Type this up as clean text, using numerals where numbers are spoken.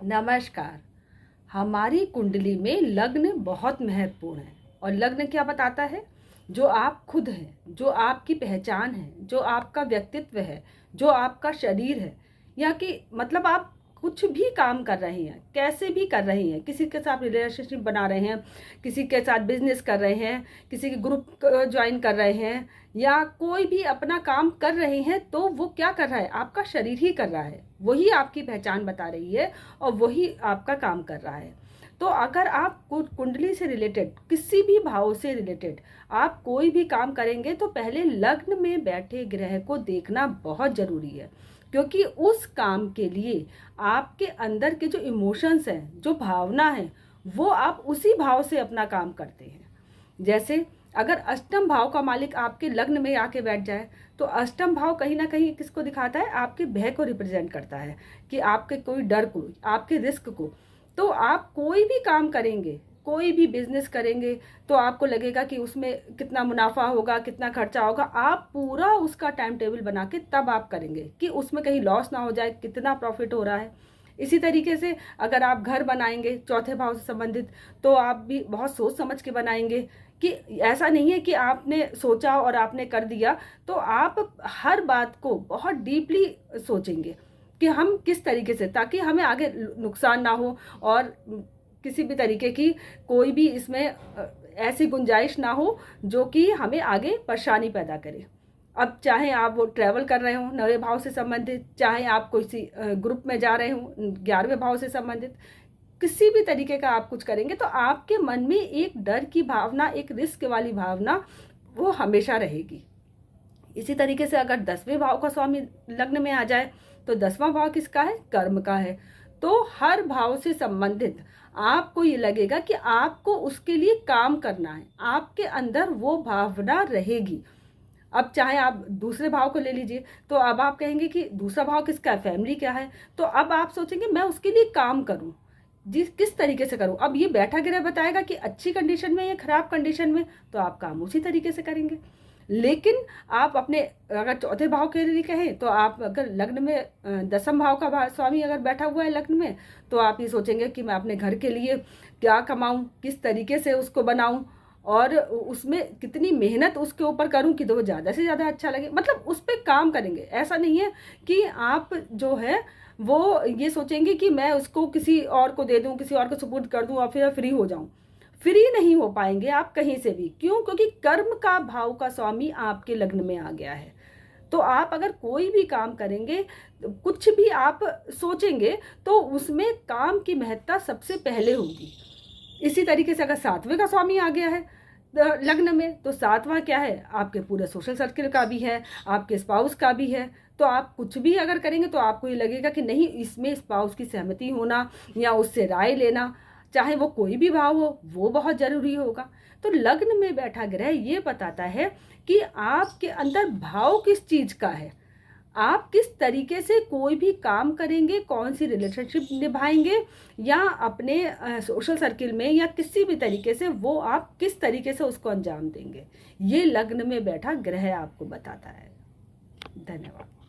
नमस्कार। हमारी कुंडली में लग्न बहुत महत्वपूर्ण है। और लग्न क्या बताता है? जो आप खुद हैं, जो आपकी पहचान है, जो आपका व्यक्तित्व है, जो आपका शरीर है, या कि मतलब आप कुछ भी काम कर रहे हैं, कैसे भी कर रहे हैं, किसी के साथ रिलेशनशिप बना रहे हैं, किसी के साथ बिजनेस कर रहे हैं, किसी के ग्रुप ज्वाइन कर रहे हैं, या कोई भी अपना काम कर रहे हैं, तो वो क्या कर रहा है? आपका शरीर ही कर रहा है। वही आपकी पहचान बता रही है और वही आपका काम कर रहा है। तो अगर आप कुंडली से रिलेटेड, किसी भी भाव से रिलेटेड आप कोई भी काम करेंगे, तो पहले लग्न में बैठे ग्रह को देखना बहुत ज़रूरी है। क्योंकि उस काम के लिए आपके अंदर के जो इमोशंस हैं, जो भावना है, वो आप उसी भाव से अपना काम करते हैं। जैसे अगर अष्टम भाव का मालिक आपके लग्न में आके बैठ जाए, तो अष्टम भाव कहीं ना कहीं किसको दिखाता है? आपके भय को रिप्रेजेंट करता है, कि आपके कोई डर को, आपके रिस्क को। तो आप कोई भी काम करेंगे, कोई भी बिजनेस करेंगे, तो आपको लगेगा कि उसमें कितना मुनाफा होगा, कितना खर्चा होगा। आप पूरा उसका टाइम टेबल बना के तब आप करेंगे कि उसमें कहीं लॉस ना हो जाए, कितना प्रॉफिट हो रहा है। इसी तरीके से अगर आप घर बनाएंगे चौथे भाव से संबंधित, तो आप भी बहुत सोच समझ के बनाएंगे, कि ऐसा नहीं है कि आपने सोचा और आपने कर दिया। तो आप हर बात को बहुत डीपली सोचेंगे कि हम किस तरीके से, ताकि हमें आगे नुकसान ना हो, और किसी भी तरीके की कोई भी इसमें ऐसी गुंजाइश ना हो जो कि हमें आगे परेशानी पैदा करे। अब चाहे आप वो ट्रैवल कर रहे हो 9वें भाव से संबंधित, चाहे आप किसी ग्रुप में जा रहे हो 11वें भाव से संबंधित, किसी भी तरीके का आप कुछ करेंगे, तो आपके मन में एक डर की भावना, एक रिस्क वाली भावना वो हमेशा रहेगी। इसी तरीके से अगर 10वें भाव का स्वामी लग्न में आ जाए, तो 10वां भाव किसका है? कर्म का है। तो हर भाव से संबंधित आपको ये लगेगा कि आपको उसके लिए काम करना है, आपके अंदर वो भावना रहेगी। अब चाहे आप दूसरे भाव को ले लीजिए, तो अब आप कहेंगे कि दूसरा भाव किसका है? फैमिली क्या है? तो अब आप सोचेंगे मैं उसके लिए काम करूं, जिस किस तरीके से करूं। अब ये बैठा ग्रह बताएगा कि अच्छी कंडीशन में या खराब कंडीशन में, तो आप काम उसी तरीके से करेंगे। लेकिन आप अपने अगर चौथे भाव के लिए कहें, तो आप अगर लग्न में 10वें भाव का स्वामी अगर बैठा हुआ है लग्न में, तो आप ये सोचेंगे कि मैं अपने घर के लिए क्या कमाऊं, किस तरीके से उसको बनाऊं, और उसमें कितनी मेहनत उसके ऊपर करूं कि तो वो ज़्यादा से ज़्यादा अच्छा लगे। मतलब उस पर काम करेंगे। ऐसा नहीं है कि आप जो है वो ये सोचेंगे कि मैं उसको किसी और को दे दूं, किसी और को सुपुर्द कर दूं और फिर फ्री हो जाऊं। फ्री नहीं हो पाएंगे आप कहीं से भी। क्यों? क्योंकि कर्म का भाव का स्वामी आपके लग्न में आ गया है। तो आप अगर कोई भी काम करेंगे, कुछ भी आप सोचेंगे, तो उसमें काम की महत्ता सबसे पहले होगी। इसी तरीके से अगर 7वें का स्वामी आ गया है लग्न में, तो 7वां क्या है? आपके पूरे सोशल सर्किल का भी है, आपके स्पाउस का भी है। तो आप कुछ भी अगर करेंगे, तो आपको ये लगेगा कि नहीं, इसमें स्पाउस की सहमति होना या उससे राय लेना, चाहे वो कोई भी भाव हो, वो बहुत जरूरी होगा। तो लग्न में बैठा ग्रह ये बताता है कि आपके अंदर भाव किस चीज का है, आप किस तरीके से कोई भी काम करेंगे, कौन सी रिलेशनशिप निभाएंगे, या अपने सोशल सर्किल में या किसी भी तरीके से वो आप किस तरीके से उसको अंजाम देंगे। ये लग्न में बैठा ग्रह आपको बताता है। धन्यवाद।